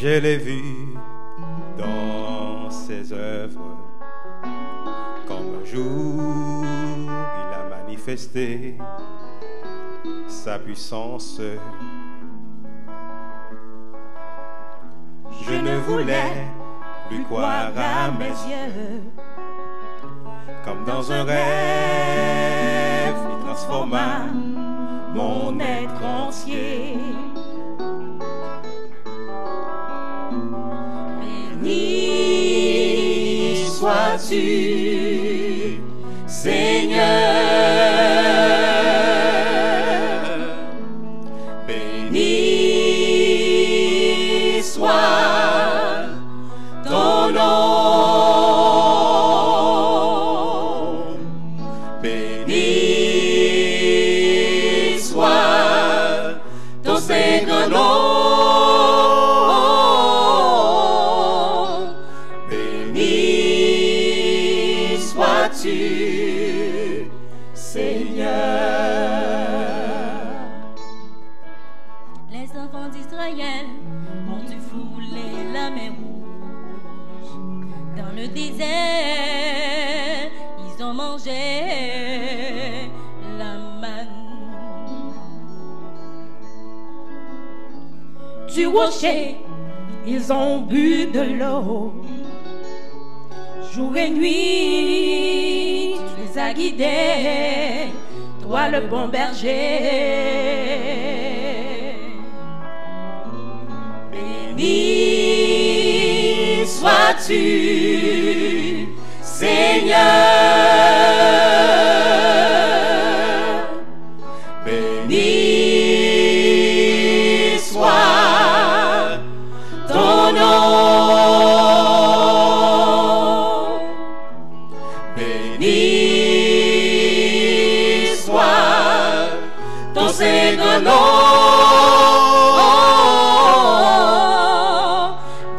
Je l'ai vu dans ses œuvres, comme un jour il a manifesté sa puissance. Je ne voulais plus croire à mes yeux, comme dans un rêve, il transforma mon être entier. Béni sois-tu, Seigneur. Béni soit ton nom. Béni soit ton Seigneur nom. Seigneur. Les enfants d'Israël ont dû fouler la mer Rouge. Dans le désert, ils ont mangé la manne. Du rocher, ils ont bu de l'eau. Jour et nuit, tu les as guidés, toi le bon berger. Béni sois-tu, Seigneur. Béni soit ton nom. Béni soit ton Seigneur nom.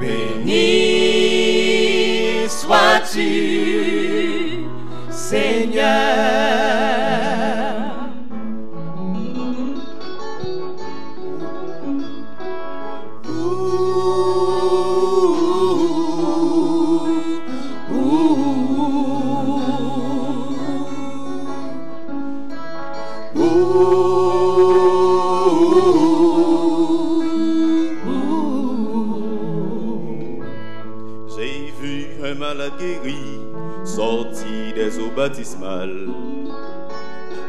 Béni sois-tu, Seigneur. J'ai vu un malade guéri sorti des eaux baptismales,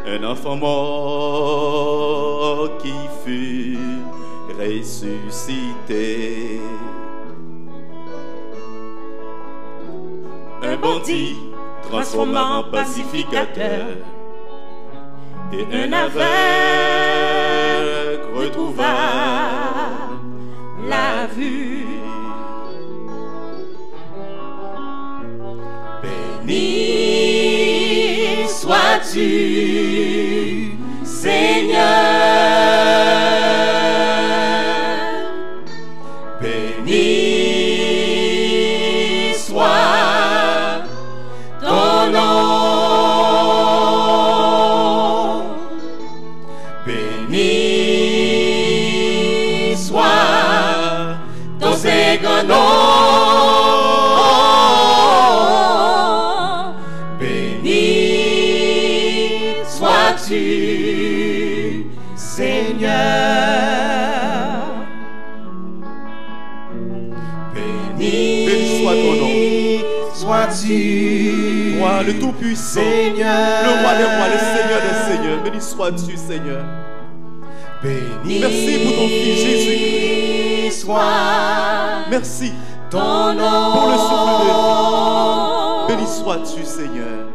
un enfant mort qui fut ressuscité, un bandit transformé en pacificateur, et un aveugle retrouva la vue. Béni sois-tu, Seigneur. Béni soit ton nom. Béni soit ton Seigneur nom. Sois-tu, Seigneur. Béni soit ton nom. Sois-tu, Toi le Tout-Puissant, Seigneur, le Roi des rois, le Seigneur des seigneurs. Béni sois-tu, Seigneur. béni Merci pour ton Fils Jésus-Christ. soit Merci ton nom. pour le souffle de vie. Béni sois-tu, Seigneur.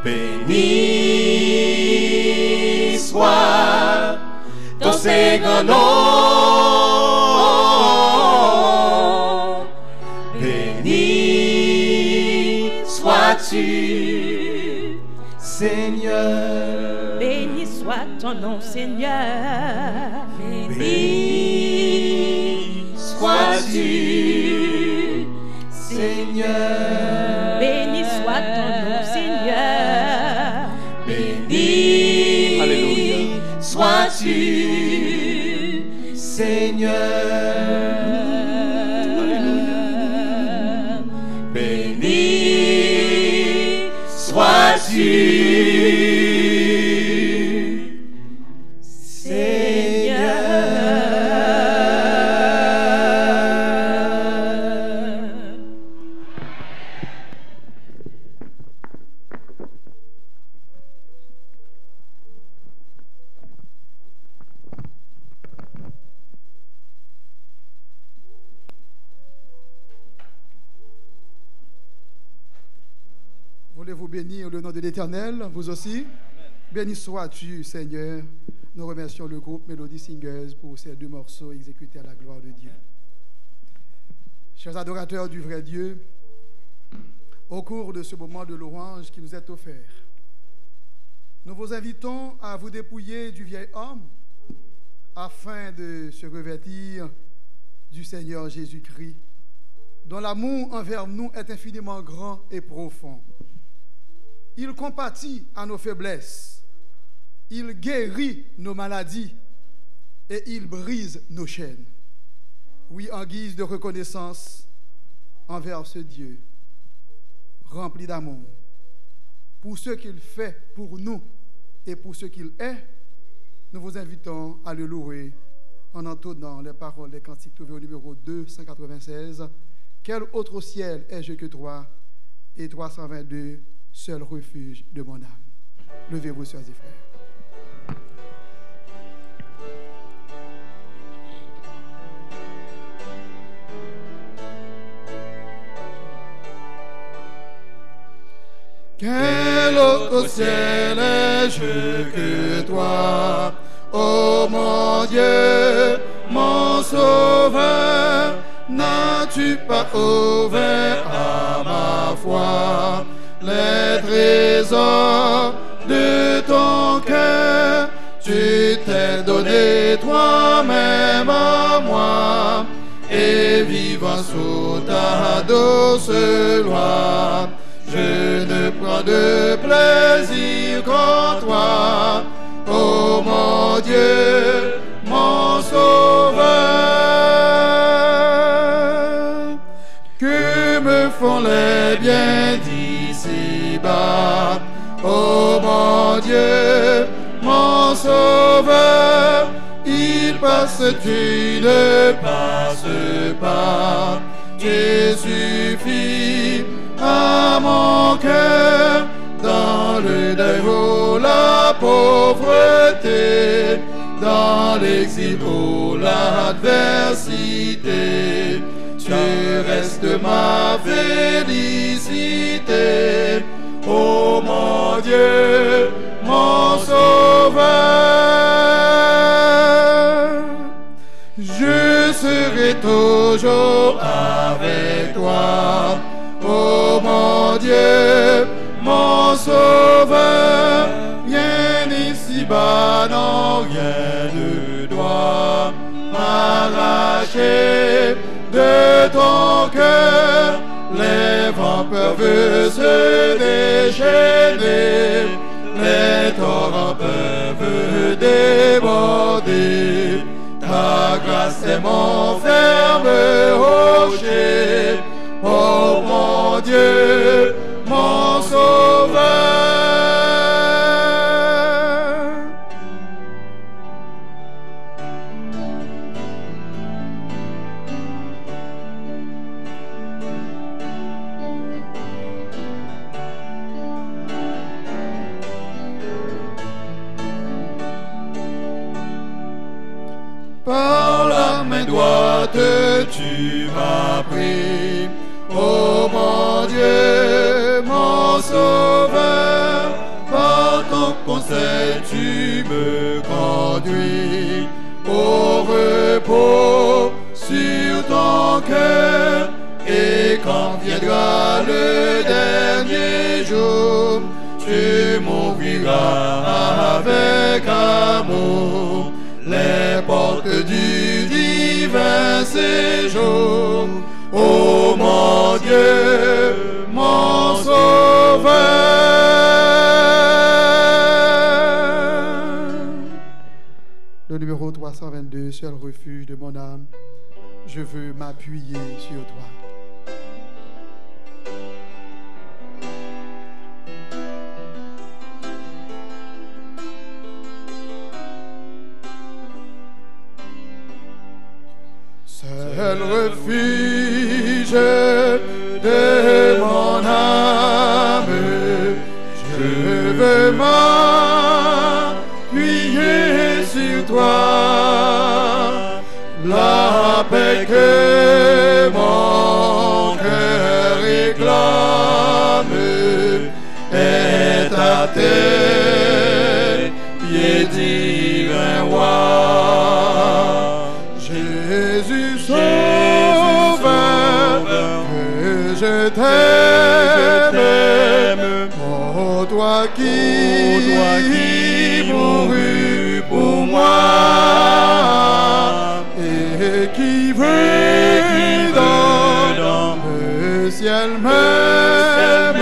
Béni soit ton Seigneur nom. Béni sois-tu, Seigneur. Béni soit ton nom, Seigneur. Béni sois-tu, Seigneur. Béni soit ton nom, Seigneur. Béni Alléluia. sois-tu, Seigneur. là-dessus, Voulez-vous bénir le nom de l'Éternel, vous aussi? Amen. Béni sois-tu, Seigneur. Nous remercions le groupe Melody Singers pour ces 2 morceaux exécutés à la gloire de Dieu. Chers adorateurs du vrai Dieu, au cours de ce moment de louange qui nous est offert, nous vous invitons à vous dépouiller du vieil homme afin de se revêtir du Seigneur Jésus-Christ, dont l'amour envers nous est infiniment grand et profond. Il compatit à nos faiblesses, il guérit nos maladies et il brise nos chaînes. Oui, en guise de reconnaissance envers ce Dieu, rempli d'amour, pour ce qu'il fait pour nous et pour ce qu'il est, nous vous invitons à le louer en entonnant les paroles des cantiques trouvées au numéro 296. Quel autre ciel ai-je que toi? Et 322, seul refuge de mon âme. Levez-vous, sœurs et frères. Quel autre ciel ai-je que toi, ô mon Dieu, mon sauveur? N'as-tu pas ouvert à ma foi les trésors de ton cœur? Tu t'es donné toi-même à moi, et vivant sous ta douce loi, je ne prends de plaisir qu'en toi, ô mon Dieu, mon sauveur. Que me font les biens d'ici-bas, ô mon Dieu, mon sauveur? Il passe, tu ne passes pas. Tu suffis à mon cœur dans le deuil ou la pauvreté, dans l'exil ou l'adversité. Tu restes ma félicité, ô mon Dieu, mon sauveur. Je serai toujours avec toi, ô mon Dieu, mon sauveur. Rien ici-bas, non, rien ne doit m'arracher de ton cœur. Les vents peuvent se déchaîner, les torrents peuvent déborder. Ta grâce est mon ferme rocher, ô mon Dieu, mon sauveur. Par la main droite tu m'as pris, ô mon Dieu, mon sauveur. Par ton conseil tu me conduis au repos sur ton cœur. Et quand viendra le dernier jour, tu m'ouvriras avec amour les portes du divin séjour, ô mon Dieu, mon sauveur. Le numéro 322, seul refuge de mon âme, je veux m'appuyer sur toi. seul refuge de mon âme. Je veux m'appuyer sur toi, la paix que mon cœur réclame est à tes pieds, divin roi. Jésus sauveur, que je t'aime, oh toi qui mourus pour moi et qui veux dans le ciel même,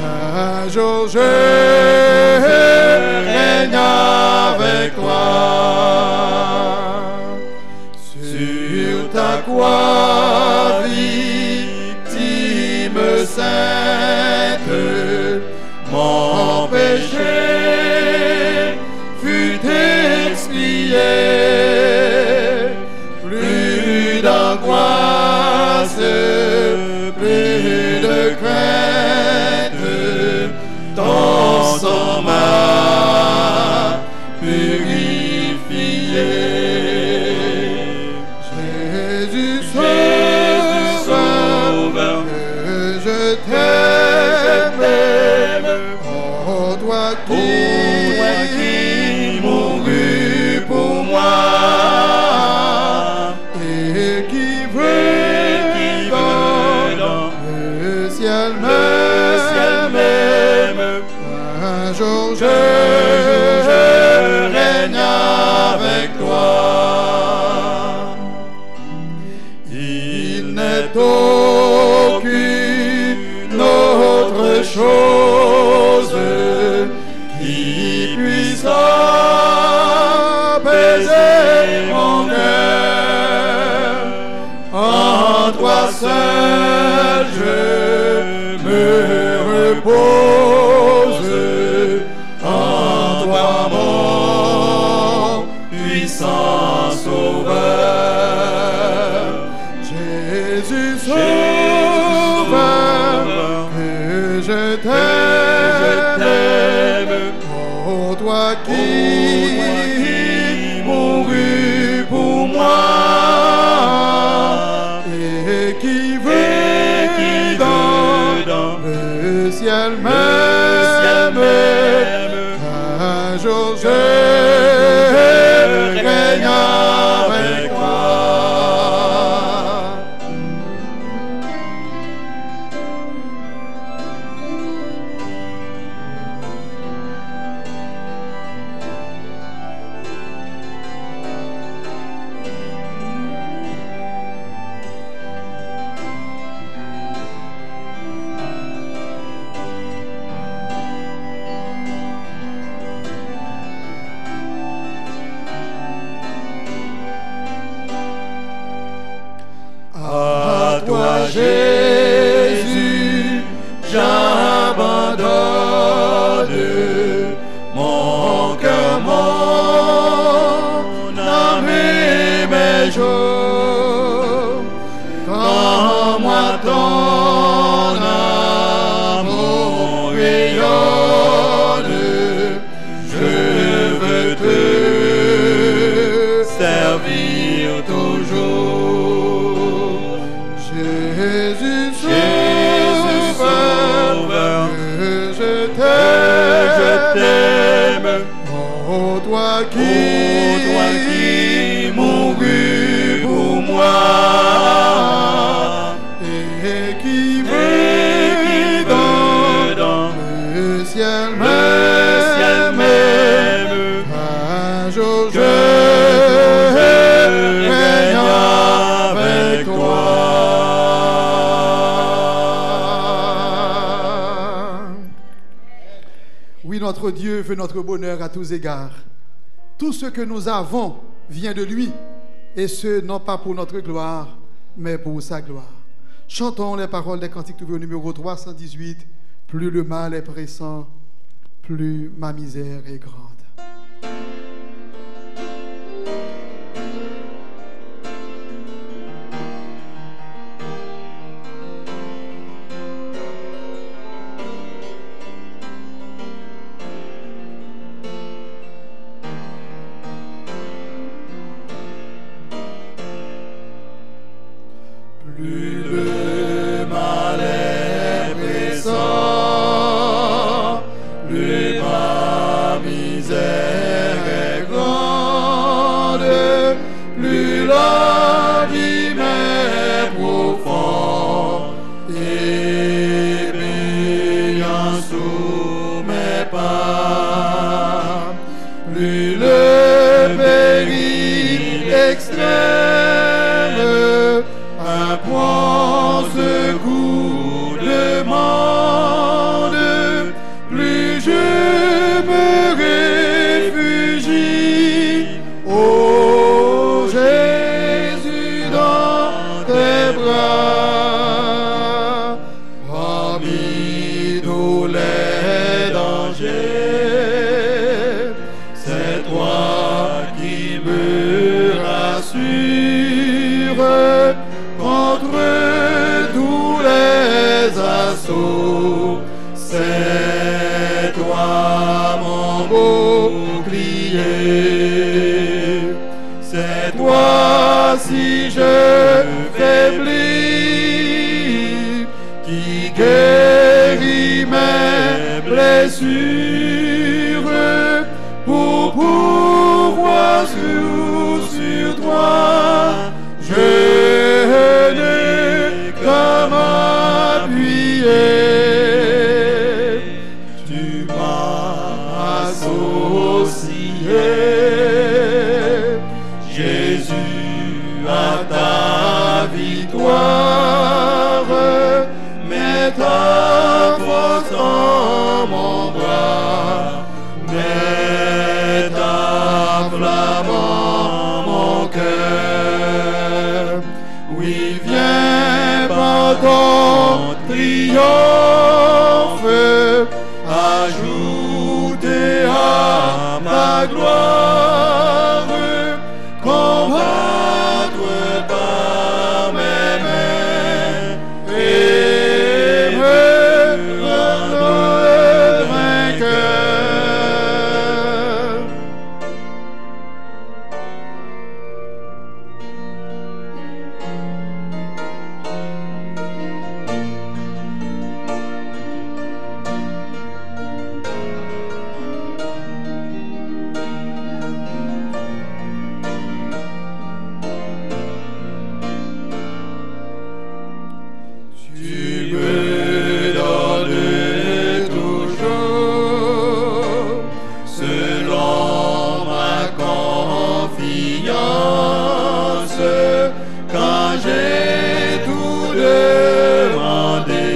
un jour je règne avec toi. Sur ta croix, victime sainte, mon péché fut expié. Plus d'angoisse, plus de crainte, ton sang m'a purifié. Jésus sauveur, que je t'aime, oh toi qui mourus pour moi et qui veut dans le ciel même, un jour je règne avec toi. Il n'est aucune autre chose qui puisse apaiser mon cœur. En toi seul je me repose, en toi mon puissant sauveur. Jésus sauveur, que je t'aime, oh toi qui mourus pour moi et qui veut dans le ciel même, un jour je règne avec toi. À toi Jésus, j'abandonne mon cœur, mon âme et mes jours. Quand moi ton amour rayonne, je veux te servir toujours. Jésus sauveur, que je t'aime, oh toi qui mourus pour moi et qui veut dans le ciel même, un jour je règne avec toi. Oui, notre Dieu veut notre bonheur à tous égards. Tout ce que nous avons vient de lui, et ce, non pas pour notre gloire, mais pour sa gloire. Chantons les paroles des cantiques trouvées au numéro 318. Plus le mal est pressant, plus ma misère est grande. sous mes pas. Plus le péril extrême, un point secours demande, plus je me réfugie, ô Jésus, dans tes bras. Parmi tous les dangers, c'est toi qui me rassure contre tous les assauts. C'est toi mon bouclier. C'est toi si je faiblis, qui guérit mes blessures, pour pouvoir sur toi. Je n'ai qu'à m'appuyer. Tu m'as associé, Jésus, à ta victoire. Mets ta force en mon bras, mets ta flamme en mon cœur. Oui, viens par ton triomphe, ajouter à ma gloire, combattre par mes mains et me rendre vainqueur. Tu me donnes toujours selon ma confiance. Quand j'ai tout demandé,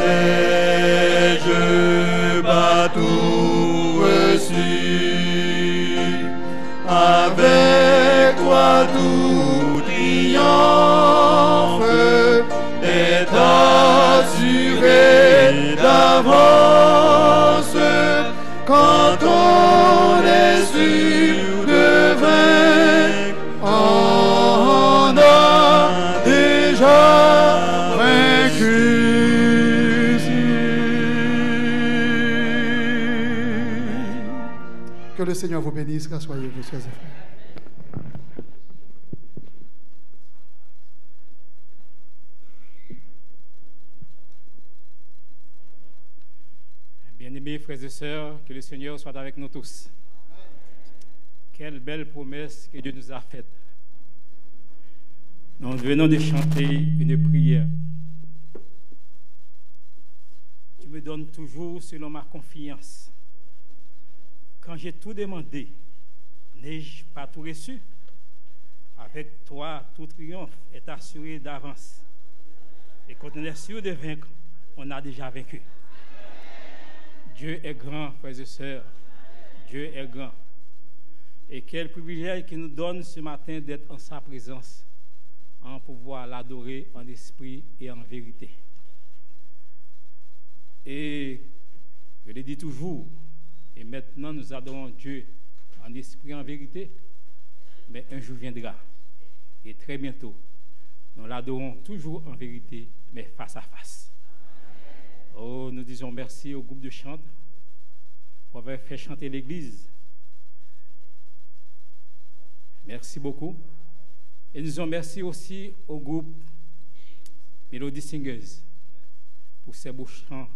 n'ai-je pas tout reçu? Avec toi tout triomphe est assuré d'avance. Quand on est sûr de vaincre, on a déjà vaincu. Que le Seigneur vous bénisse, rassoyez-vous, chers frères. Bien-aimés frères et sœurs, que le Seigneur soit avec nous tous. Quelle belle promesse que Dieu nous a faite. Nous venons de chanter une prière. Tu me donnes toujours selon ma confiance. Quand j'ai tout demandé, n'ai-je pas tout reçu? Avec toi, tout triomphe est assuré d'avance. Et quand on est sûr de vaincre, on a déjà vaincu. Dieu est grand, frères et sœurs. Dieu est grand. Et quel privilège qu'il nous donne ce matin d'être en sa présence, en pouvoir l'adorer en esprit et en vérité. Et je le dis toujours, et maintenant nous adorons Dieu en esprit et en vérité, mais un jour viendra, et très bientôt, nous l'adorons toujours en vérité, mais face à face. Oh, nous disons merci au groupe de chant pour avoir fait chanter l'église. Merci beaucoup. Et nous disons merci aussi au groupe Melody Singers pour ces beaux chants,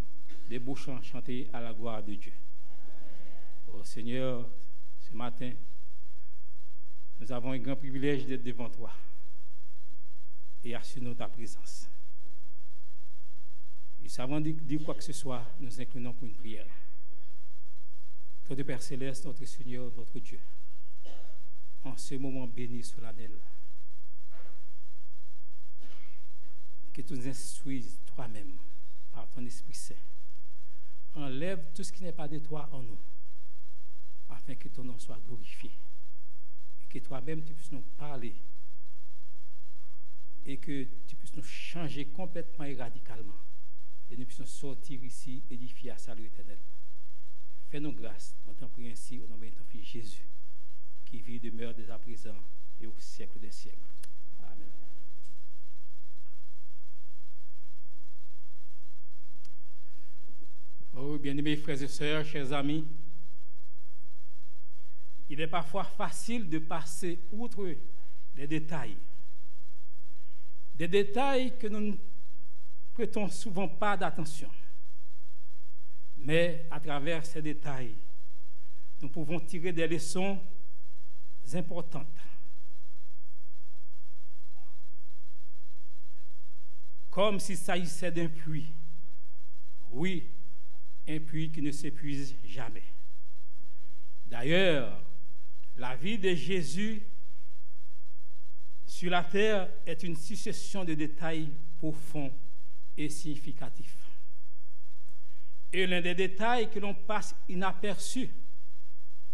des beaux chants chantés à la gloire de Dieu. Oh Seigneur, ce matin, nous avons un grand privilège d'être devant toi et assurer ta présence. Et avant de dire quoi que ce soit, nous inclinons pour une prière. Notre Père Céleste, notre Seigneur, notre Dieu, en ce moment béni solennel, que tu nous instruises toi-même par ton Esprit Saint. Enlève tout ce qui n'est pas de toi en nous, afin que ton nom soit glorifié. Et que toi-même tu puisses nous parler et que tu puisses nous changer complètement et radicalement. Et nous puissions sortir ici édifiés à salut éternel. Fais-nous grâce, on t'en prie ainsi au nom de ton Fils Jésus, qui vit et demeure dès à présent et au siècle des siècles. Amen. Oh, bien-aimés frères et sœurs, chers amis, il est parfois facile de passer outre les détails. Des détails que nous ne prêtons souvent pas d'attention. Mais à travers ces détails, nous pouvons tirer des leçons importantes. Comme s'il s'agissait d'un puits. Oui, un puits qui ne s'épuise jamais. D'ailleurs, la vie de Jésus sur la terre est une succession de détails profonds et significatifs. Et l'un des détails que l'on passe inaperçu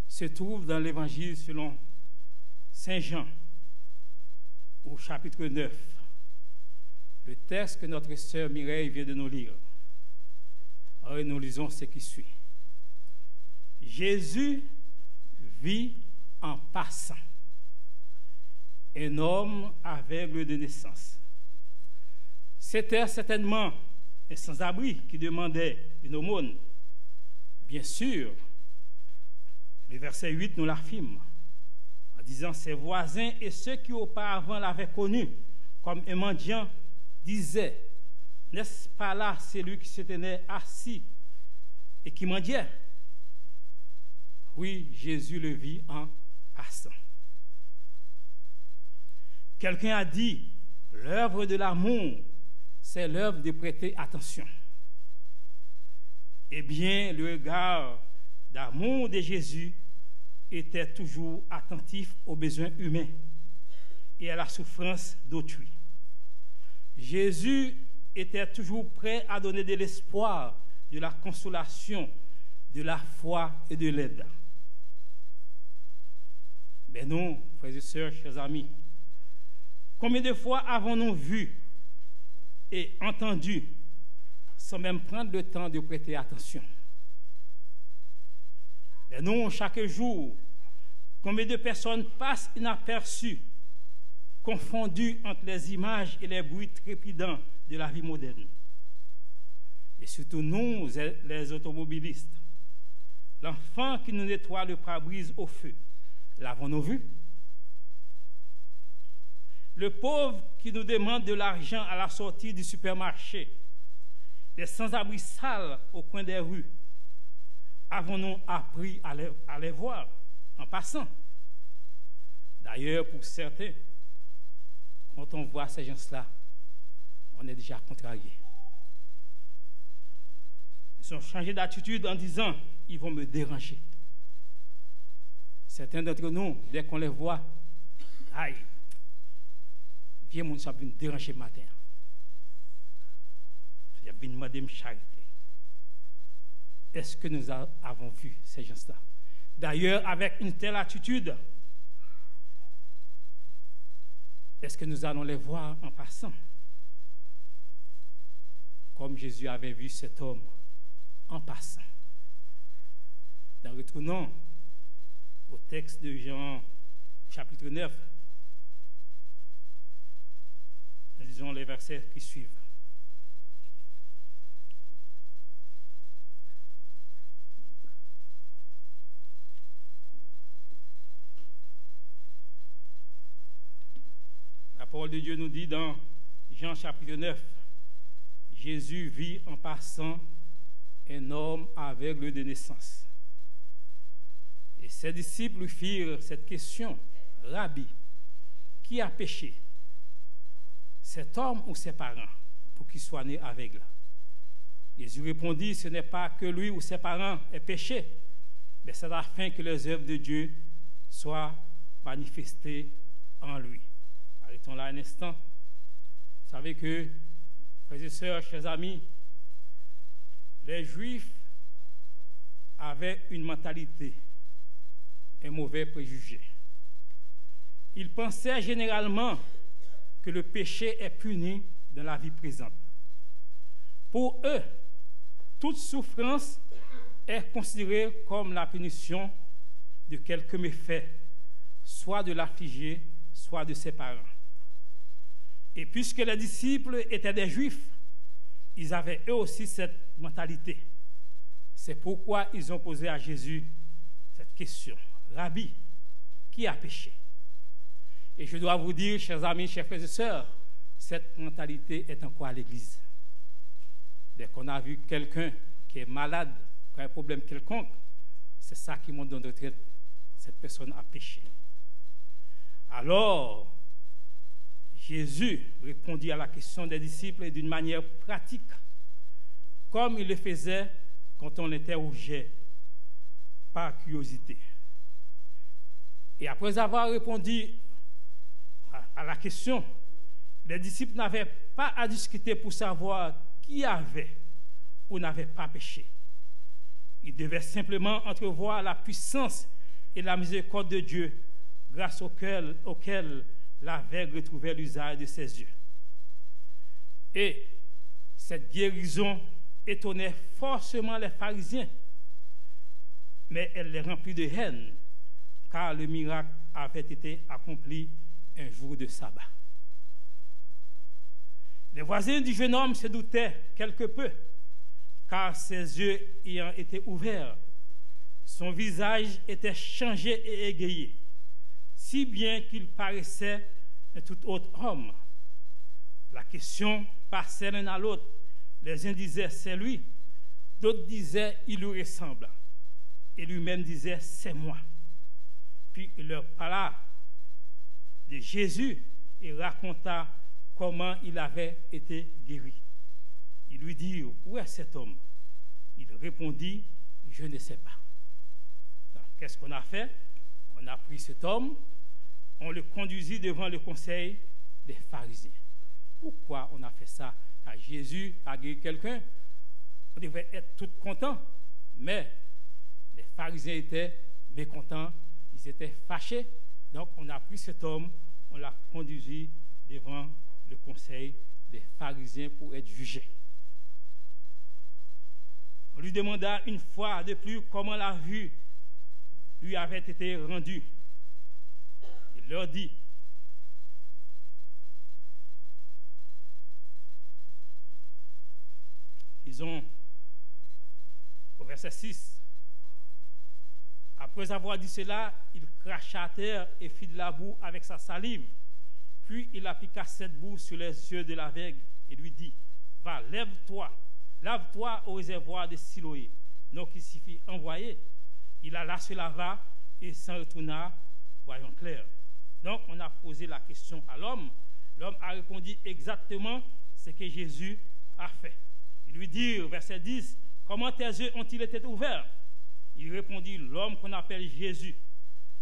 se trouve dans l'Évangile selon Saint Jean, au chapitre 9, le texte que notre sœur Mireille vient de nous lire. Et nous lisons ce qui suit. Jésus vit en passant un homme aveugle de naissance. C'était certainement un sans-abri qui demandait une aumône. Bien sûr, le verset 8 nous l'affirme, en disant ses voisins et ceux qui auparavant l'avaient connu comme un mendiant disaient, n'est-ce pas là celui qui se tenait assis et qui mendiait? Oui, Jésus le vit en passant. Quelqu'un a dit, l'œuvre de l'amour, c'est l'œuvre de prêter attention. Eh bien, le regard d'amour de Jésus était toujours attentif aux besoins humains et à la souffrance d'autrui. Jésus était toujours prêt à donner de l'espoir, de la consolation, de la foi et de l'aide. Mais non, frères et sœurs, chers amis, combien de fois avons-nous vu et entendu sans même prendre le temps de prêter attention? Mais non, chaque jour, combien de personnes passent inaperçues, confondues entre les images et les bruits trépidants de la vie moderne. Et surtout nous, les automobilistes, l'enfant qui nous nettoie le pare-brise au feu, l'avons-nous vu? Le pauvre qui nous demande de l'argent à la sortie du supermarché, les sans-abri sales au coin des rues, avons-nous appris à les voir en passant? D'ailleurs, pour certains, quand on voit ces gens-là, on est déjà contrarié. Ils ont changé d'attitude en disant, ils vont me déranger. Certains d'entre nous, dès qu'on les voit, aïe, viens mon ça vient déranger matin. Il vient demander une charité. Est-ce que nous avons vu ces gens-là? D'ailleurs, avec une telle attitude, est-ce que nous allons les voir en passant? Comme Jésus avait vu cet homme en passant. Dans retournons au texte de Jean, chapitre 9, nous lisons les versets qui suivent. La parole de Dieu nous dit dans Jean chapitre 9, Jésus vit en passant un homme aveugle de naissance. Et ses disciples lui firent cette question, Rabbi, qui a péché, cet homme ou ses parents, pour qu'il soit né aveugle? Jésus répondit, ce n'est pas que lui ou ses parents aient péché, mais c'est afin que les œuvres de Dieu soient manifestées en lui. Arrêtons là un instant. Vous savez que, frères et sœurs, chers amis, les Juifs avaient une mentalité, un mauvais préjugé. Ils pensaient généralement que le péché est puni dans la vie présente. Pour eux, toute souffrance est considérée comme la punition de quelque méfait, soit de l'affligé, soit de ses parents. Et puisque les disciples étaient des Juifs, ils avaient eux aussi cette mentalité. C'est pourquoi ils ont posé à Jésus cette question. Rabbi, qui a péché? Et je dois vous dire, chers amis, chers frères et sœurs, cette mentalité est encore à l'Église. Dès qu'on a vu quelqu'un qui est malade, qui a un problème quelconque, c'est ça qui montre dans notre tête, cette personne a péché. Alors, Jésus répondit à la question des disciples d'une manière pratique, comme il le faisait quand on l'interrogeait par curiosité. Et après avoir répondu à la question, les disciples n'avaient pas à discuter pour savoir qui avait ou n'avait pas péché. Ils devaient simplement entrevoir la puissance et la miséricorde de Dieu, grâce auquel l'aveugle retrouvait l'usage de ses yeux. Et cette guérison étonnait forcément les pharisiens, mais elle les remplit de haine, car le miracle avait été accompli un jour de sabbat. Les voisins du jeune homme se doutaient quelque peu, car ses yeux ayant été ouverts, son visage était changé et égayé, si bien qu'il paraissait un tout autre homme. La question passait l'un à l'autre. Les uns disaient, c'est lui. D'autres disaient, il lui ressemble. Et lui-même disait, c'est moi. Puis il leur parla de Jésus et raconta comment il avait été guéri. Il lui dit, où est cet homme? Il répondit, je ne sais pas. Donc, qu'est-ce qu'on a fait? On a pris cet homme, on le conduisit devant le conseil des pharisiens. Pourquoi on a fait ça? Car Jésus a guéri quelqu'un, on devait être tous contents, mais les pharisiens étaient mécontents, ils étaient fâchés. Donc on a pris cet homme, on l'a conduit devant le conseil des pharisiens pour être jugé. On lui demanda une fois de plus comment la vue lui avait été rendue. Il leur dit, disons au verset 6, après avoir dit cela, il cracha à terre et fit de la boue avec sa salive. Puis il appliqua cette boue sur les yeux de l'aveugle et lui dit, va, lève-toi, lave-toi au réservoir de Siloé. Donc il s'y fit envoyer. Il alla se lava et s'en retourna, voyant clair. Donc on a posé la question à l'homme. L'homme a répondu exactement ce que Jésus a fait. Il lui dit, verset 10, comment tes yeux ont-ils été ouverts? Il répondit, l'homme qu'on appelle Jésus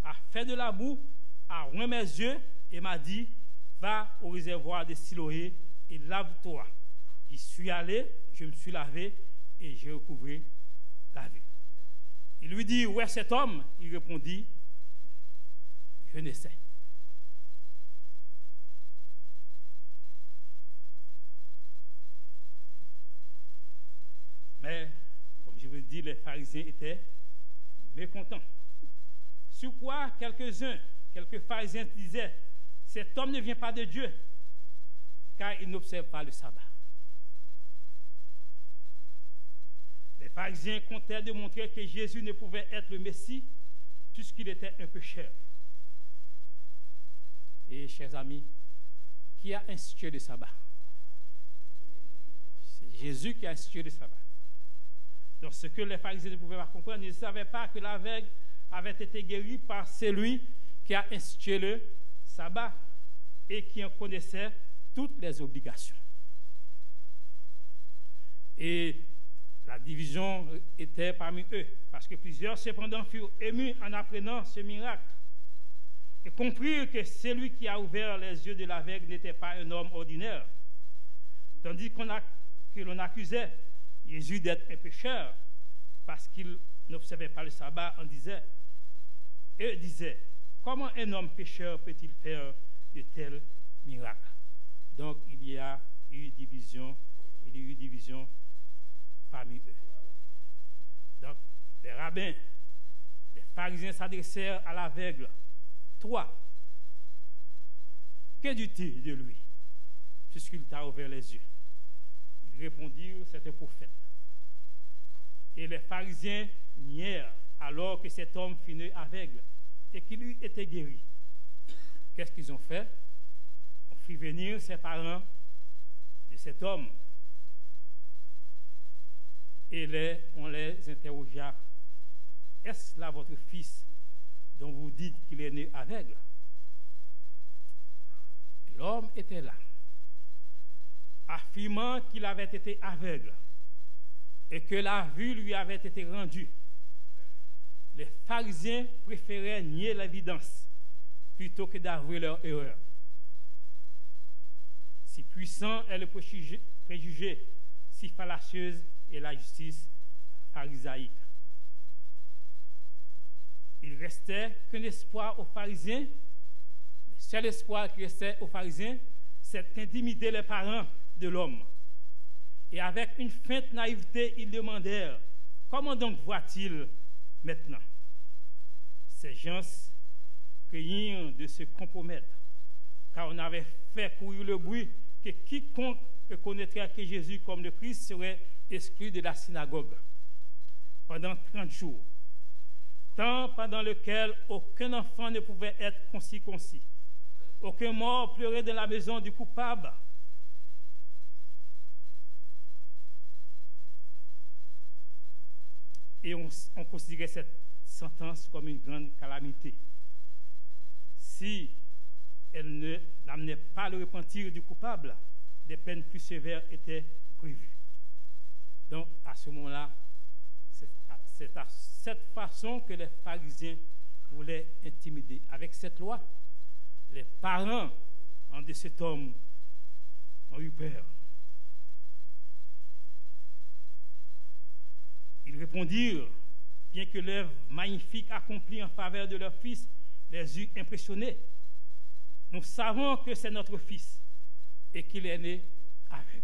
a fait de la boue, a oint mes yeux et m'a dit, va au réservoir de Siloé et lave-toi. J'y suis allé, je me suis lavé et j'ai recouvré la vue. Il lui dit, où est cet homme? Il répondit, je ne sais. Mais, comme je vous le dis, les pharisiens étaient mécontents. Sur quoi quelques pharisiens disaient, cet homme ne vient pas de Dieu, car il n'observe pas le sabbat. Les pharisiens comptaient de montrer que Jésus ne pouvait être le Messie, puisqu'il était un pécheur. Et, chers amis, qui a institué le sabbat? C'est Jésus qui a institué le sabbat. Donc, ce que les pharisiens ne pouvaient pas comprendre, ils ne savaient pas que l'aveugle avait été guéri par celui qui a institué le sabbat et qui en connaissait toutes les obligations. Et La division était parmi eux, parce que plusieurs cependant furent émus en apprenant ce miracle et comprirent que celui qui a ouvert les yeux de l'aveugle n'était pas un homme ordinaire, tandis que l'on accusait Jésus d'être un pécheur parce qu'il n'observait pas le sabbat. On disait, eux disaient, comment un homme pécheur peut-il faire de tels miracles? Donc il y a eu division parmi eux. Donc les rabbins, les pharisiens s'adressèrent à l'aveugle. Toi, que dis-tu de lui, puisqu'il t'a ouvert les yeux? Ils répondirent, c'est un prophète. Et les pharisiens nièrent alors que cet homme fut né aveugle et qu'il eût été guéri. Qu'est-ce qu'ils ont fait? On fit venir ses parents de cet homme et on les interrogea. Est-ce là votre fils dont vous dites qu'il est né aveugle? L'homme était là, affirmant qu'il avait été aveugle et que la vue lui avait été rendue. Les pharisiens préféraient nier l'évidence plutôt que d'avouer leur erreur. Si puissant est le préjugé, si fallacieuse est la justice pharisaïque. Il restait qu'un espoir aux pharisiens. Le seul espoir qui restait aux pharisiens, c'est d'intimider les parents de l'homme. Et avec une feinte naïveté, ils demandèrent, comment donc voit-il maintenant? Ces gens craignirent de se compromettre, car on avait fait courir le bruit que quiconque reconnaîtrait que Jésus comme le Christ serait exclu de la synagogue pendant 30 jours, temps pendant lequel aucun enfant ne pouvait être circoncis, aucun mort pleurait dans la maison du coupable. Et on considérait cette sentence comme une grande calamité. Si elle ne n'amenait pas le repentir du coupable, des peines plus sévères étaient prévues. Donc, à ce moment-là, c'est à cette façon que les pharisiens voulaient intimider. Avec cette loi, les parents de cet homme ont eu peur. Ils répondirent, bien que l'œuvre magnifique accomplie en faveur de leur fils les eût impressionnés. Nous savons que c'est notre fils et qu'il est né aveugle.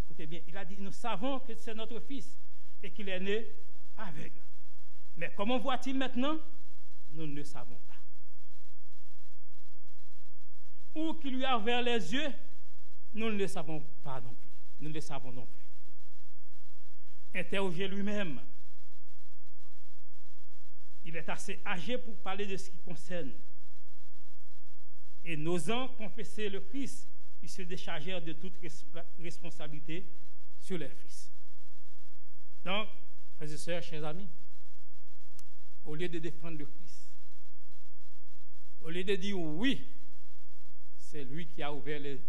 Écoutez bien, il a dit, nous savons que c'est notre fils et qu'il est né aveugle. Mais comment voit-il maintenant? Nous ne le savons pas. Ou qu'il lui a ouvert les yeux? Nous ne le savons pas non plus. Nous ne le savons non plus. Interrogé lui-même. Il est assez âgé pour parler de ce qui concerne. Et n'osant confesser le Christ, ils se déchargèrent de toute responsabilité sur leur fils. Donc, frères et sœurs, chers amis, au lieu de défendre le Christ, au lieu de dire oui, c'est lui qui a ouvert les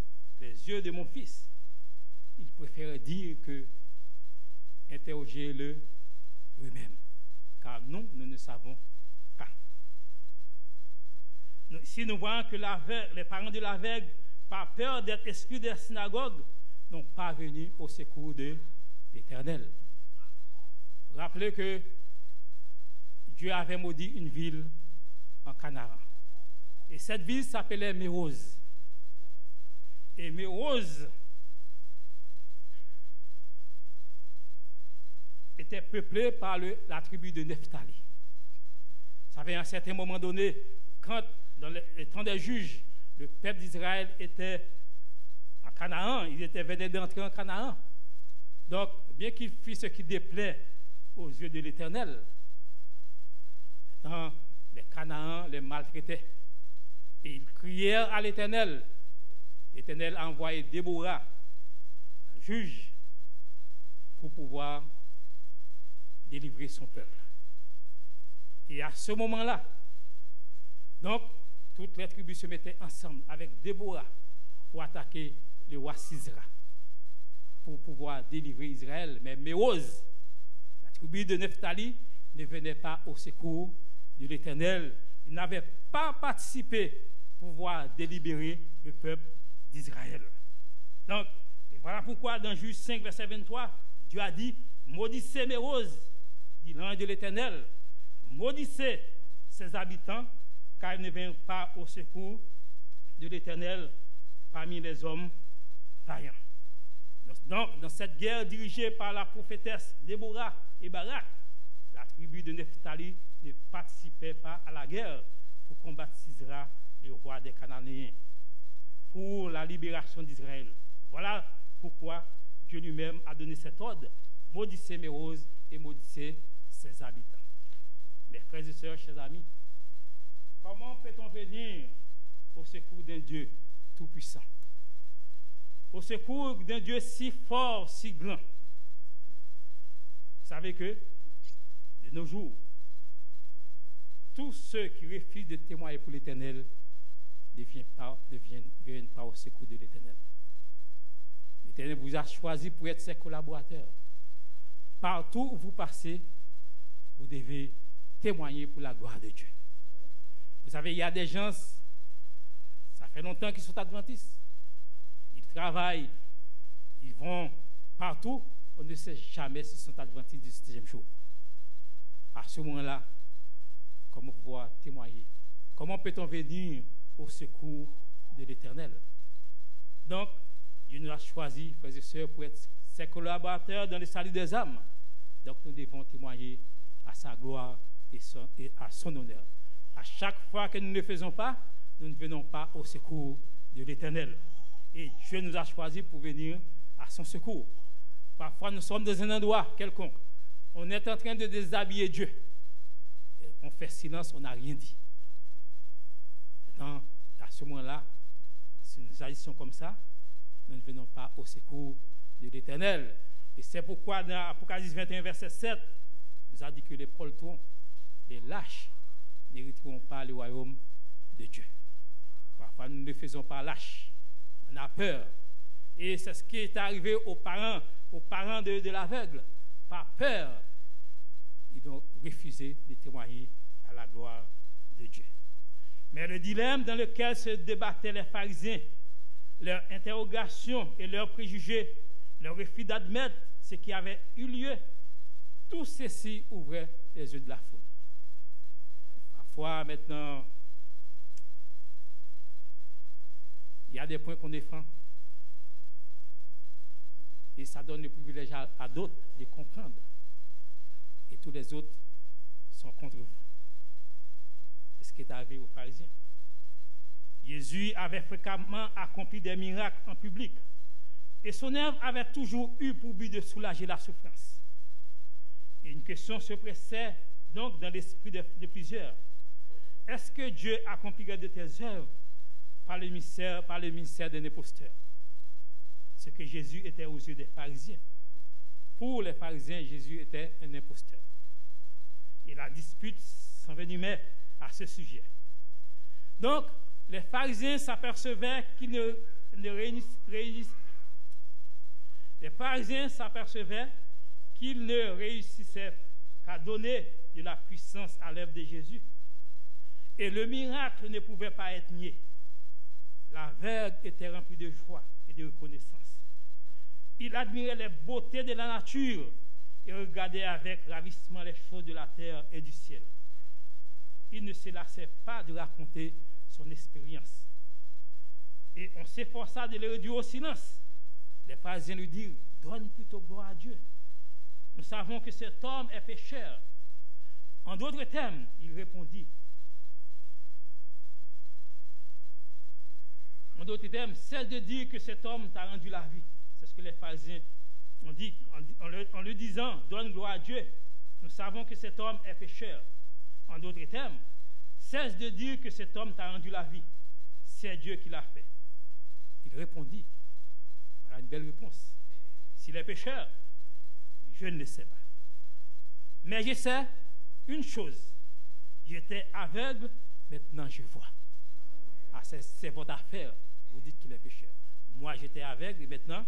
yeux de mon fils, il préférait dire que interrogez-le lui-même, car nous ne savons pas. Si nous voyons que les parents de l'aveugle, par peur d'être exclus de la synagogue, n'ont pas venu au secours de l'Éternel. Rappelez que Dieu avait maudit une ville en Canaan. Et cette ville s'appelait Mérose. Et Mérose était peuplée par la tribu de Nephtali. Ça avait à un certain moment donné, quand dans les temps des juges, le peuple d'Israël était en Canaan, ils venaient d'entrer en Canaan. Donc, bien qu'il fit ce qui déplaît aux yeux de l'Éternel, les Canaans les maltraitaient. Et ils crièrent à l'Éternel. L'Éternel a envoyé Déborah, juge, pour pouvoir délivrer son peuple. Et à ce moment-là, donc, toutes les tribus se mettaient ensemble avec Déborah pour attaquer le roi Sisera, pour pouvoir délivrer Israël. Mais Mérose tribu de Nephtali ne venait pas au secours de l'Éternel. Ils n'avaient pas participé pour pouvoir délibérer le peuple d'Israël. Donc, et voilà pourquoi dans Juge 5, verset 23, Dieu a dit, maudissez mes roses, dit l'ange de l'Éternel, maudissez ses habitants, car ils ne viennent pas au secours de l'Éternel parmi les hommes vaillants. Donc, dans cette guerre dirigée par la prophétesse Déborah et Barak, la tribu de Nephtali ne participait pas à la guerre pour combattre Sisera, le roi des Cananéens, pour la libération d'Israël. Voilà pourquoi Dieu lui-même a donné cet ordre, maudissez mes roses et maudissez ses habitants. Mes frères et sœurs, chers amis, comment peut-on venir au secours d'un Dieu tout-puissant, au secours d'un Dieu si fort, si grand? Vous savez que, de nos jours, tous ceux qui refusent de témoigner pour l'Éternel ne viennent pas au secours de l'Éternel. L'Éternel vous a choisi pour être ses collaborateurs. Partout où vous passez, vous devez témoigner pour la gloire de Dieu. Vous savez, il y a des gens, ça fait longtemps qu'ils sont adventistes. Ils travaillent, ils vont partout. On ne sait jamais s'ils sont adventistes du 7e jour. À ce moment-là, comment pouvoir témoigner? Comment peut-on venir au secours de l'Éternel? Donc, Dieu nous a choisis, frères et sœurs, pour être ses collaborateurs dans le salut des âmes. Donc, nous devons témoigner à sa gloire et à son honneur. À chaque fois que nous ne le faisons pas, nous ne venons pas au secours de l'Éternel. Et Dieu nous a choisis pour venir à son secours. Parfois, nous sommes dans un endroit quelconque. On est en train de déshabiller Dieu. On fait silence, on n'a rien dit. Maintenant, à ce moment-là, si nous agissons comme ça, nous ne venons pas au secours de l'Éternel. Et c'est pourquoi dans Apocalypse 21, verset 7, nous a dit que les poltrons, les lâches, n'hériteront pas le royaume de Dieu. Parfois, nous ne le faisons pas lâches. On a peur. Et c'est ce qui est arrivé aux parents de l'aveugle. Par peur, ils ont refusé de témoigner à la gloire de Dieu. Mais le dilemme dans lequel se débattaient les pharisiens, leur interrogation et leurs préjugés, leur refus d'admettre ce qui avait eu lieu, tout ceci ouvrait les yeux de la foule. Parfois, maintenant, il y a des points qu'on défend. Et ça donne le privilège à d'autres de comprendre. Et tous les autres sont contre vous. C'est ce qui est arrivé aux pharisiens. Jésus avait fréquemment accompli des miracles en public. Et son œuvre avait toujours eu pour but de soulager la souffrance. Et une question se pressait donc dans l'esprit de plusieurs. Est-ce que Dieu accomplirait de telles œuvres par le ministère d'un imposteur? Ce que Jésus était aux yeux des pharisiens. Pour les pharisiens, Jésus était un imposteur. Et la dispute s'envenimait à ce sujet. Donc, les pharisiens s'apercevaient qu'ils ne réussissaient qu'à donner de la puissance à l'œuvre de Jésus. Et le miracle ne pouvait pas être nié. L'aveugle était rempli de joie et de reconnaissance. Il admirait les beautés de la nature et regardait avec ravissement les choses de la terre et du ciel. Il ne se lassait pas de raconter son expérience. Et on s'efforça de le réduire au silence. Les pharisiens lui dirent, donne plutôt gloire à Dieu. Nous savons que cet homme est pécheur. En d'autres termes, il répondit, cesse de dire que cet homme t'a rendu la vie. C'est ce que les pharisiens ont dit en lui disant, donne gloire à Dieu. Nous savons que cet homme est pécheur. En d'autres termes, cesse de dire que cet homme t'a rendu la vie. C'est Dieu qui l'a fait. Il répondit, voilà une belle réponse. S'il est pécheur, je ne le sais pas. Mais je sais une chose. J'étais aveugle, maintenant je vois. Ah, c'est votre affaire. Vous dites qu'il est pécheur. Moi, j'étais aveugle et maintenant,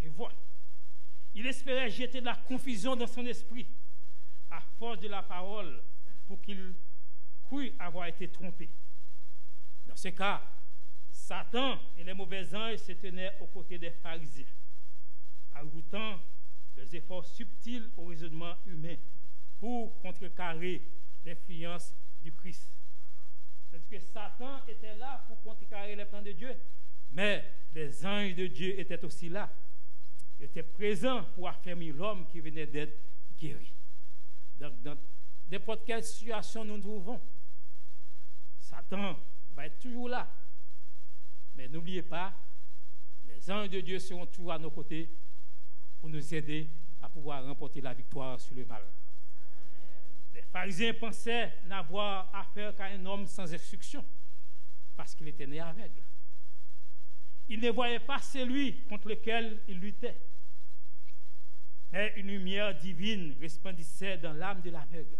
je vois. Il espérait jeter de la confusion dans son esprit, à force de la parole pour qu'ils croient avoir été trompés. Dans ce cas, Satan et les mauvais anges se tenaient aux côtés des pharisiens, ajoutant leurs efforts subtils au raisonnement humain pour contrecarrer l'influence du Christ. C'est-à-dire que Satan était là pour contrecarrer les plans de Dieu, mais les anges de Dieu étaient aussi là, étaient présents pour affermir l'homme qui venait d'être guéri. Donc, dans n'importe quelle situation nous nous trouvons, Satan va être toujours là. Mais n'oubliez pas, les anges de Dieu seront toujours à nos côtés pour nous aider à pouvoir remporter la victoire sur le mal. Les pharisiens pensaient n'avoir affaire qu'à un homme sans instruction, parce qu'il était né aveugle. Ils ne voyaient pas celui contre lequel ils luttaient. Mais une lumière divine resplendissait dans l'âme de l'aveugle,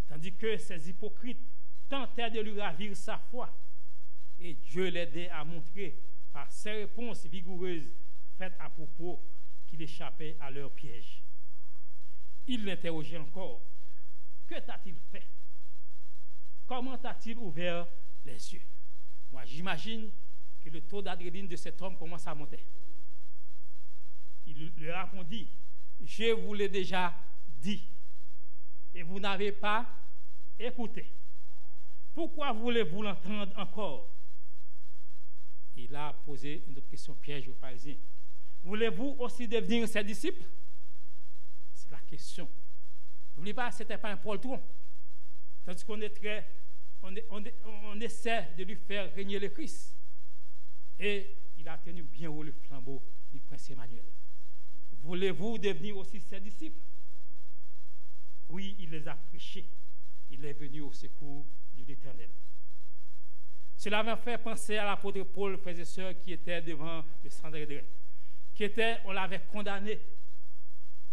tandis que ces hypocrites tentaient de lui ravir sa foi. Et Dieu l'aidait à montrer par ses réponses vigoureuses faites à propos qu'il échappait à leur piège. Il l'interrogeait encore. Que t'a-t-il fait? Comment t'a-t-il ouvert les yeux? Moi, j'imagine que le taux d'adrénaline de cet homme commence à monter. Il leur répondit, je vous l'ai déjà dit, et vous n'avez pas écouté. Pourquoi voulez-vous l'entendre encore? Il a posé une autre question piège aux pharisiens. Voulez-vous aussi devenir ses disciples? C'est la question. N'oubliez pas, ce n'était pas un poltron. Tandis qu'on est on essaie de lui faire régner le Christ. Et il a tenu bien haut le flambeau du prince Emmanuel. Voulez-vous devenir aussi ses disciples? Oui, il les a prêchés. Il est venu au secours de l'Éternel. Cela m'a fait penser à l'apôtre Paul, frères et sœurs, qui était devant le Sanhédrin, on l'avait condamné,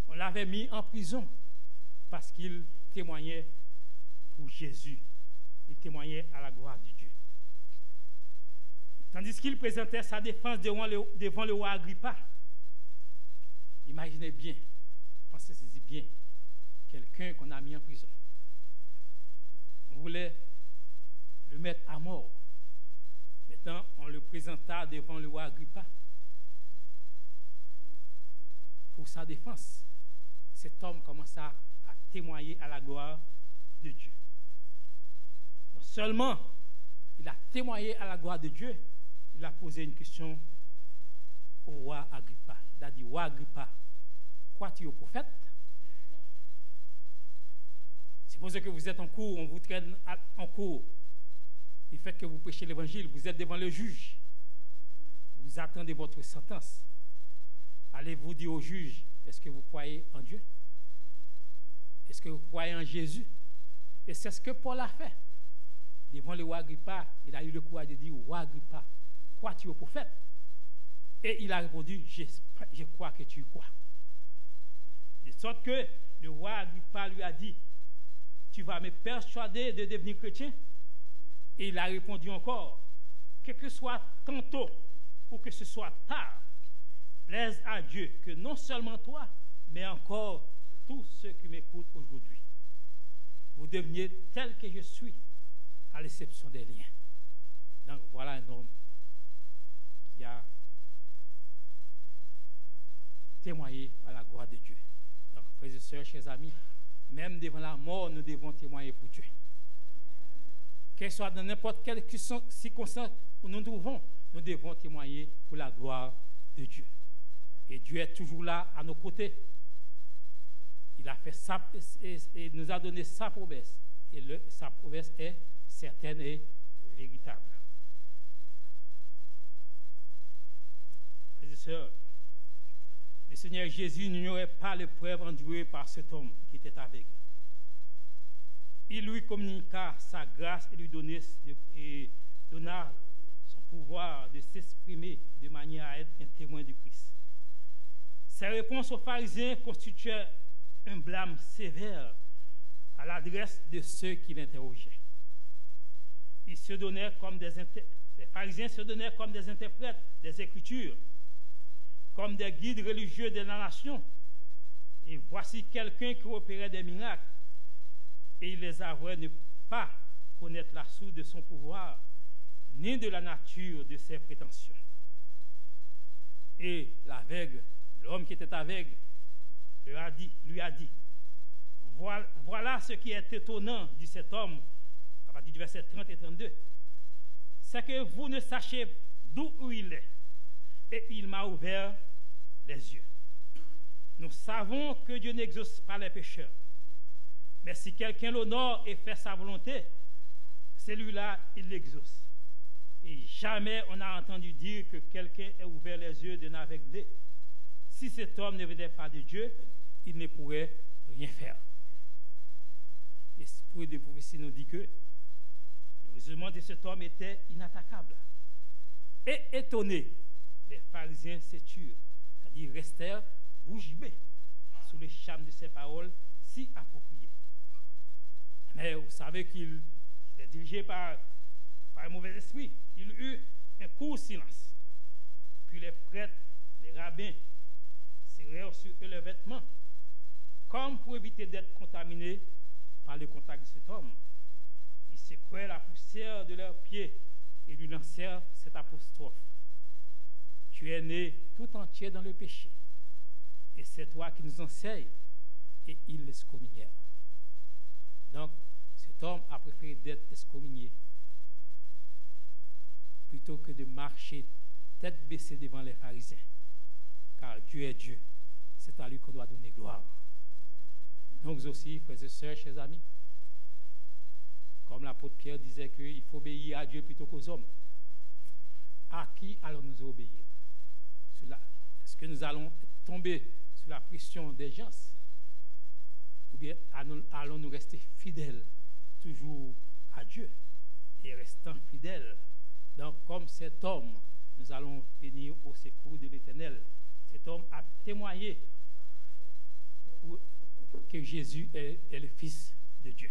on l'avait mis en prison parce qu'il témoignait pour Jésus, il témoignait à la gloire de Dieu. Tandis qu'il présentait sa défense devant le roi Agrippa, imaginez bien, pensez-y bien, quelqu'un qu'on a mis en prison. On voulait le mettre à mort. Maintenant, on le présenta devant le roi Agrippa pour sa défense. Cet homme commença à témoigner à la gloire de Dieu. Non seulement il a témoigné à la gloire de Dieu, il a posé une question au roi Agrippa. Il a dit, roi Agrippa, crois-tu au prophète? Supposez que vous êtes en cours, on vous traîne en cours. Du fait que vous prêchez l'évangile, vous êtes devant le juge. Vous attendez votre sentence. Allez-vous dire au juge, est-ce que vous croyez en Dieu? Est-ce que vous croyez en Jésus? Et c'est ce que Paul a fait. Devant le roi Agrippa, il a eu le courage de dire, roi Agrippa, crois-tu au prophète? Et il a répondu, je crois que tu crois. De sorte que le roi Agrippa lui a dit, tu vas me persuader de devenir chrétien? Et il a répondu encore, que soit tantôt ou que ce soit tard, plaise à Dieu que non seulement toi, mais encore tous ceux qui m'écoutent aujourd'hui, vous deveniez tel que je suis, à l'exception des liens. Donc voilà un homme qui a témoigné à la gloire de Dieu. Donc, frères et sœurs, chers amis, même devant la mort, nous devons témoigner pour Dieu. Qu'elle soit dans n'importe quelle circonstance où nous nous trouvons, nous devons témoigner pour la gloire de Dieu. Et Dieu est toujours là à nos côtés. Il a fait ça et nous a donné sa promesse. Et sa promesse est certaine et véritable. Frères et sœurs, le Seigneur Jésus n'ignorait pas l'épreuve endurée par cet homme qui était aveugle. Il lui communiqua sa grâce et lui donna son pouvoir de s'exprimer de manière à être un témoin du Christ. Ses réponses aux pharisiens constituaient un blâme sévère à l'adresse de ceux qui l'interrogeaient. Les pharisiens se donnaient comme des interprètes des Écritures, comme des guides religieux de la nation. Et voici quelqu'un qui opérait des miracles, et il les avouait ne pas connaître la source de son pouvoir, ni de la nature de ses prétentions. Et l'aveugle, l'homme qui était aveugle, lui a dit, voilà ce qui est étonnant, dit cet homme, à partir du verset 30 et 32, c'est que vous ne sachez d'où il est, et il m'a ouvert les yeux. Nous savons que Dieu n'exauce pas les pécheurs, mais si quelqu'un l'honore et fait sa volonté, celui-là, il l'exauce. Et jamais on n'a entendu dire que quelqu'un ait ouvert les yeux d'un aveuglé. Si cet homme ne venait pas de Dieu, il ne pourrait rien faire. L'esprit de prophétie nous dit que le raisonnement de cet homme était inattaquable. Et étonnés, les pharisiens s'éturent, c'est-à-dire restèrent bouche bée sous le charme de ces paroles si appropriées. Mais vous savez qu'il est dirigé par un mauvais esprit. Il eut un court silence. Puis les prêtres, les rabbins, serrèrent sur eux leurs vêtements, comme pour éviter d'être contaminés par le contact de cet homme. Ils secouaient la poussière de leurs pieds et lui lancèrent cette apostrophe. Tu es né tout entier dans le péché, et c'est toi qui nous enseignes. Et ils l'excommunièrent. Donc, cet homme a préféré d'être excommunié plutôt que de marcher tête baissée devant les pharisiens. Car Dieu est Dieu. C'est à lui qu'on doit donner gloire. Donc aussi, frères et sœurs, chers amis, comme l'apôtre Pierre disait qu'il faut obéir à Dieu plutôt qu'aux hommes, à qui allons-nous obéir? Est-ce que nous allons tomber sous la pression des gens? Ou bien allons-nous rester fidèles toujours à Dieu? Et restant fidèles, donc comme cet homme, nous allons venir au secours de l'Éternel. Cet homme a témoigné que Jésus est le Fils de Dieu.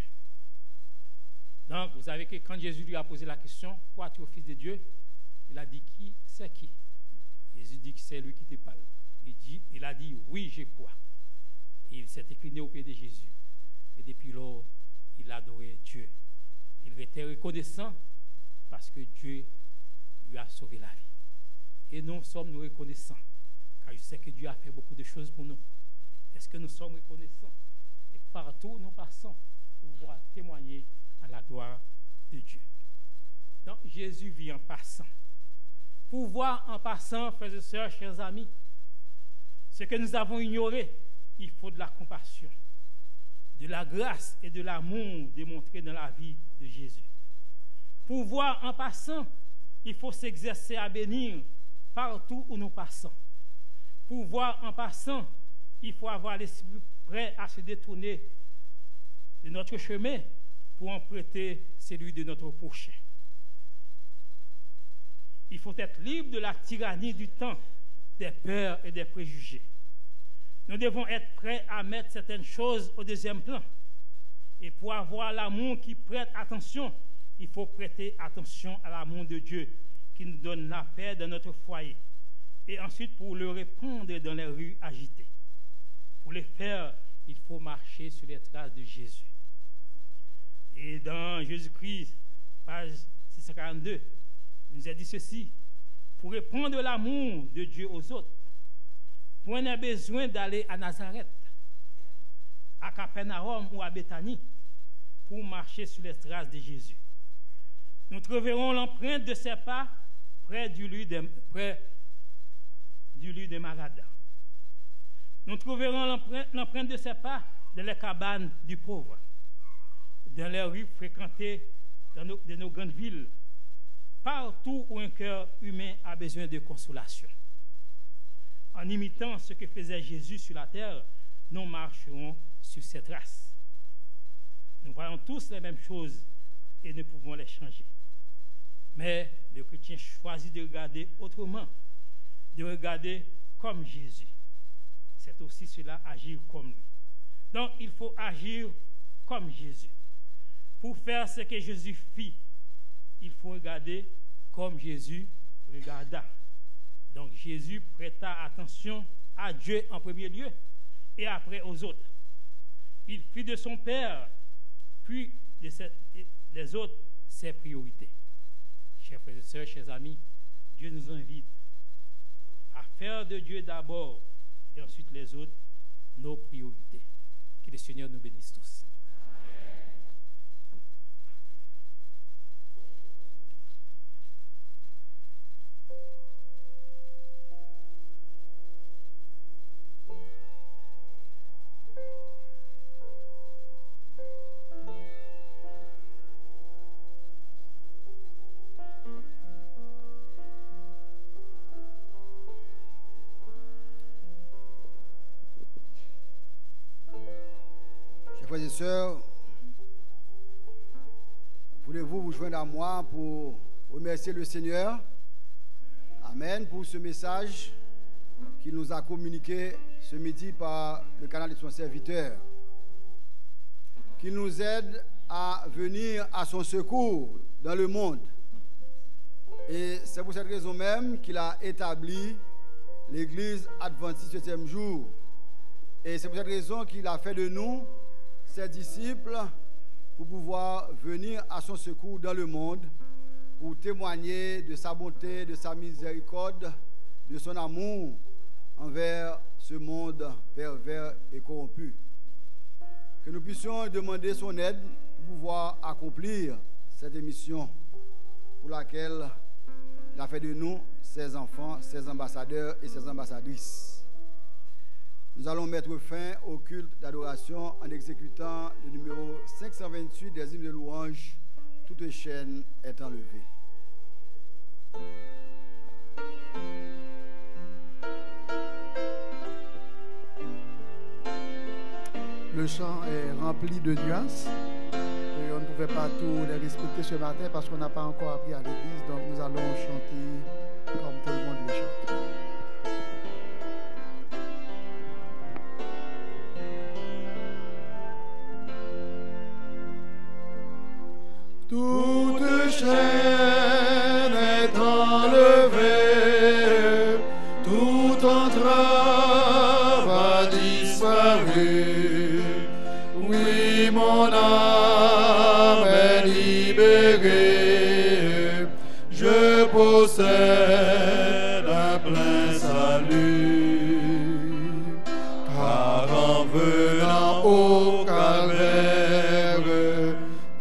Donc, vous savez que quand Jésus lui a posé la question, « Crois-tu au Fils de Dieu ?» Il a dit, « Qui c'est qui ?» Jésus dit que c'est lui qui te parle. Il a dit, « Oui, je crois. » Il s'est incliné au pied de Jésus. Et depuis lors, il adorait Dieu. Il était reconnaissant parce que Dieu lui a sauvé la vie. Et nous sommes reconnaissants, car je sais que Dieu a fait beaucoup de choses pour nous. Est-ce que nous sommes reconnaissants? Et partout où nous passons, pour pouvoir témoigner à la gloire de Dieu. Donc Jésus vit en passant. Pour voir en passant, frères et sœurs, chers amis, ce que nous avons ignoré, il faut de la compassion, de la grâce et de l'amour démontrés dans la vie de Jésus. Pour voir en passant, il faut s'exercer à bénir partout où nous passons. Pour voir en passant, il faut avoir l'esprit prêt à se détourner de notre chemin pour emprunter celui de notre prochain. Il faut être libre de la tyrannie du temps, des peurs et des préjugés. Nous devons être prêts à mettre certaines choses au deuxième plan. Et pour avoir l'amour qui prête attention, il faut prêter attention à l'amour de Dieu qui nous donne la paix dans notre foyer. Et ensuite, pour le répandre dans les rues agitées. Pour le faire, il faut marcher sur les traces de Jésus. Et dans Jésus-Christ, page 642, il nous a dit ceci: pour répandre l'amour de Dieu aux autres, point n'a besoin d'aller à Nazareth, à Capernaum ou à Béthanie pour marcher sur les traces de Jésus. Nous trouverons l'empreinte de ses pas près du lit de malade. Nous trouverons l'empreinte de ses pas dans les cabanes du pauvre, dans les rues fréquentées de nos grandes villes, partout où un cœur humain a besoin de consolation. En imitant ce que faisait Jésus sur la terre, nous marcherons sur ses traces. Nous voyons tous les mêmes choses et nous pouvons les changer. Mais le chrétien choisit de regarder autrement, de regarder comme Jésus. C'est aussi cela, agir comme lui. Donc, il faut agir comme Jésus. Pour faire ce que Jésus fit, il faut regarder comme Jésus regarda. Donc, Jésus prêta attention à Dieu en premier lieu et après aux autres. Il fit de son père, puis des autres, ses priorités. Chers frères et sœurs, chers amis, Dieu nous invite à faire de Dieu d'abord et ensuite les autres nos priorités. Que le Seigneur nous bénisse tous. Frères et sœurs, voulez-vous vous joindre à moi pour remercier le Seigneur? Amen, pour ce message qu'il nous a communiqué ce midi par le canal de son serviteur. Qu'il nous aide à venir à son secours dans le monde. Et c'est pour cette raison même qu'il a établi l'Église adventiste du 7e jour. Et c'est pour cette raison qu'il a fait de nous ses disciples pour pouvoir venir à son secours dans le monde, pour témoigner de sa bonté, de sa miséricorde, de son amour envers ce monde pervers et corrompu. Que nous puissions demander son aide pour pouvoir accomplir cette mission pour laquelle il a fait de nous ses enfants, ses ambassadeurs et ses ambassadrices. Nous allons mettre fin au culte d'adoration en exécutant le numéro 528 des hymnes de louange. Toute chaîne est enlevée. Le chant est rempli de nuances et on ne pouvait pas tous les respecter ce matin parce qu'on n'a pas encore appris à l'église, donc nous allons chanter comme tout le monde les chante. Toute chaîne est enlevée, toute entrave a disparu. Oui, mon âme est libérée, je possède un plein salut. Car en venant au calvaire,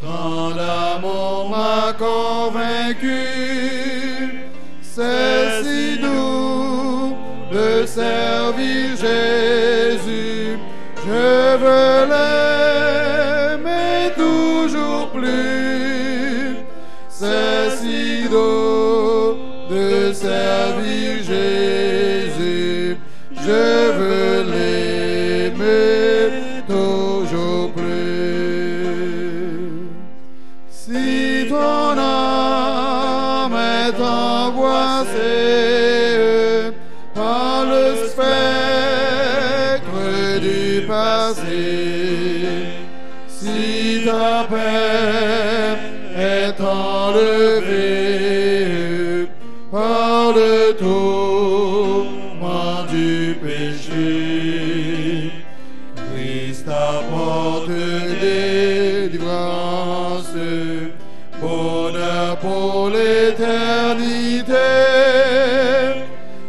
tant d'amour m'a convaincu. C'est si doux de servir Jésus, je veux l'aimer toujours plus. C'est si doux de servir Jésus, je veux l'aimer toujours plus. Si ton âme est angoissée par le spectre du passé, si ta peine est enlevée par le tourment du péché, Christ apporte délivrance, bonheur pour l'éternité.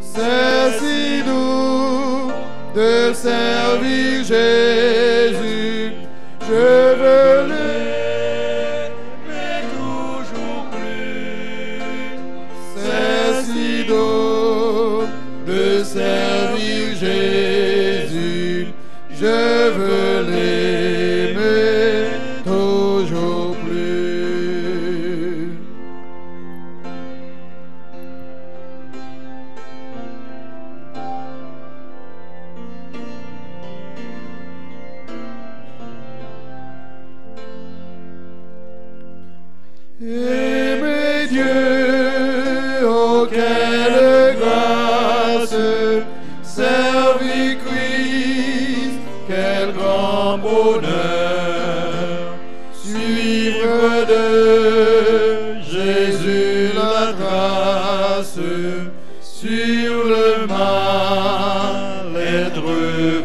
C'est si doux de servir Jésus, je veux l'aimer toujours plus. C'est si doux de servir Jésus, je veux l'aimer toujours plus. Aimer Dieu, oh quelle grâce, servir Christ, quel grand bonheur, suivre de Jésus la trace, sur le mal être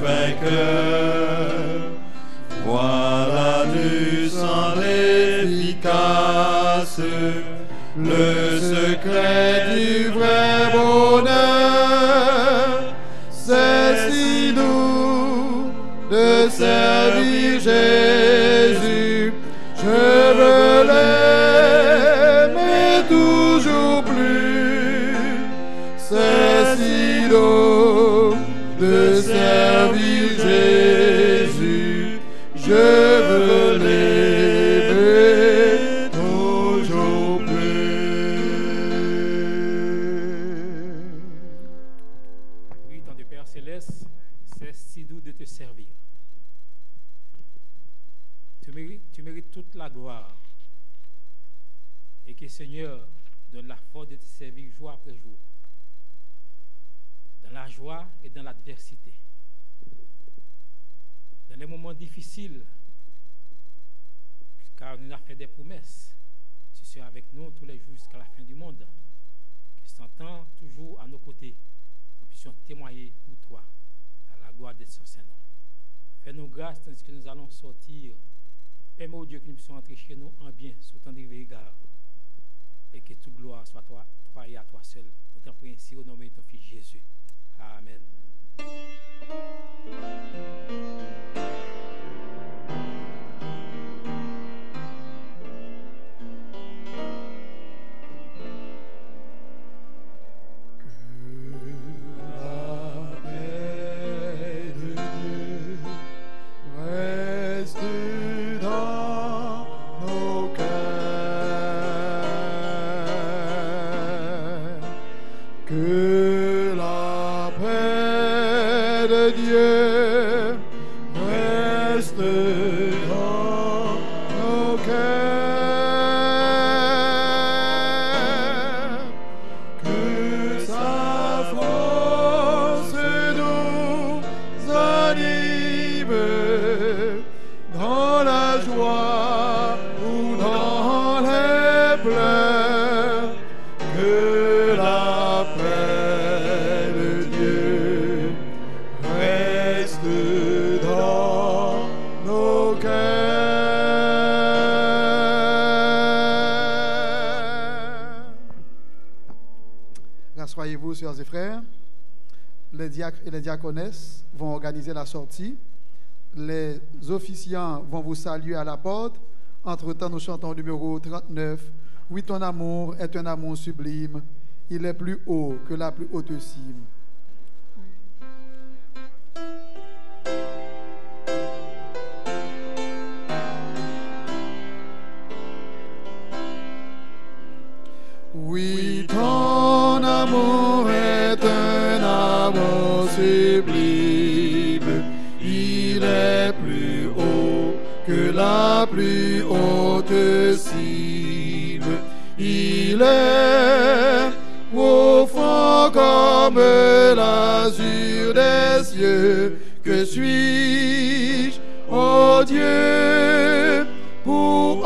vainqueur. le sang efficace, le secret du vrai bonheur. C'est si doux de servir Jésus, je veux l'aimer toujours plus. C'est si doux de servir Jésus, je veux l'aimer toujours plus. Oui, dans le Père Céleste, c'est si doux de te servir. Tu mérites toute la gloire. Et que Seigneur donne la force de te servir jour après jour. Dans la joie et dans l'adversité. Dans les moments difficiles, car nous avons fait des promesses. Tu seras avec nous tous les jours jusqu'à la fin du monde. Que tu t'entends toujours à nos côtés. Nous puissions témoigner pour toi à la gloire de son Saint-Nom. Fais-nous grâce tandis que nous allons sortir. Permets au Dieu que nous puissions entrer chez nous en bien, sous ton égard. Et que toute gloire soit toi et à toi seul. Nous t'en prions ainsi au nom de ton Fils Jésus. Amen. Que la paix de Dieu reste dans nos cœurs, que sa force nous anime dans la joie ou dans les pleurs, que la paix de Dieu reste dans nos cœurs. Rassoyez-vous, sœurs et frères. Les diacres et les diaconesses vont organiser la sortie. Les officiants vont vous saluer à la porte. Entre-temps, nous chantons numéro 39. Oui, ton amour est un amour sublime. Il est plus haut que la plus haute cime. Oui, ton amour est un amour sublime. Il est plus haut que la plus haute cime. Il est profond comme l'azur des cieux. Que suis-je, ô Dieu, pour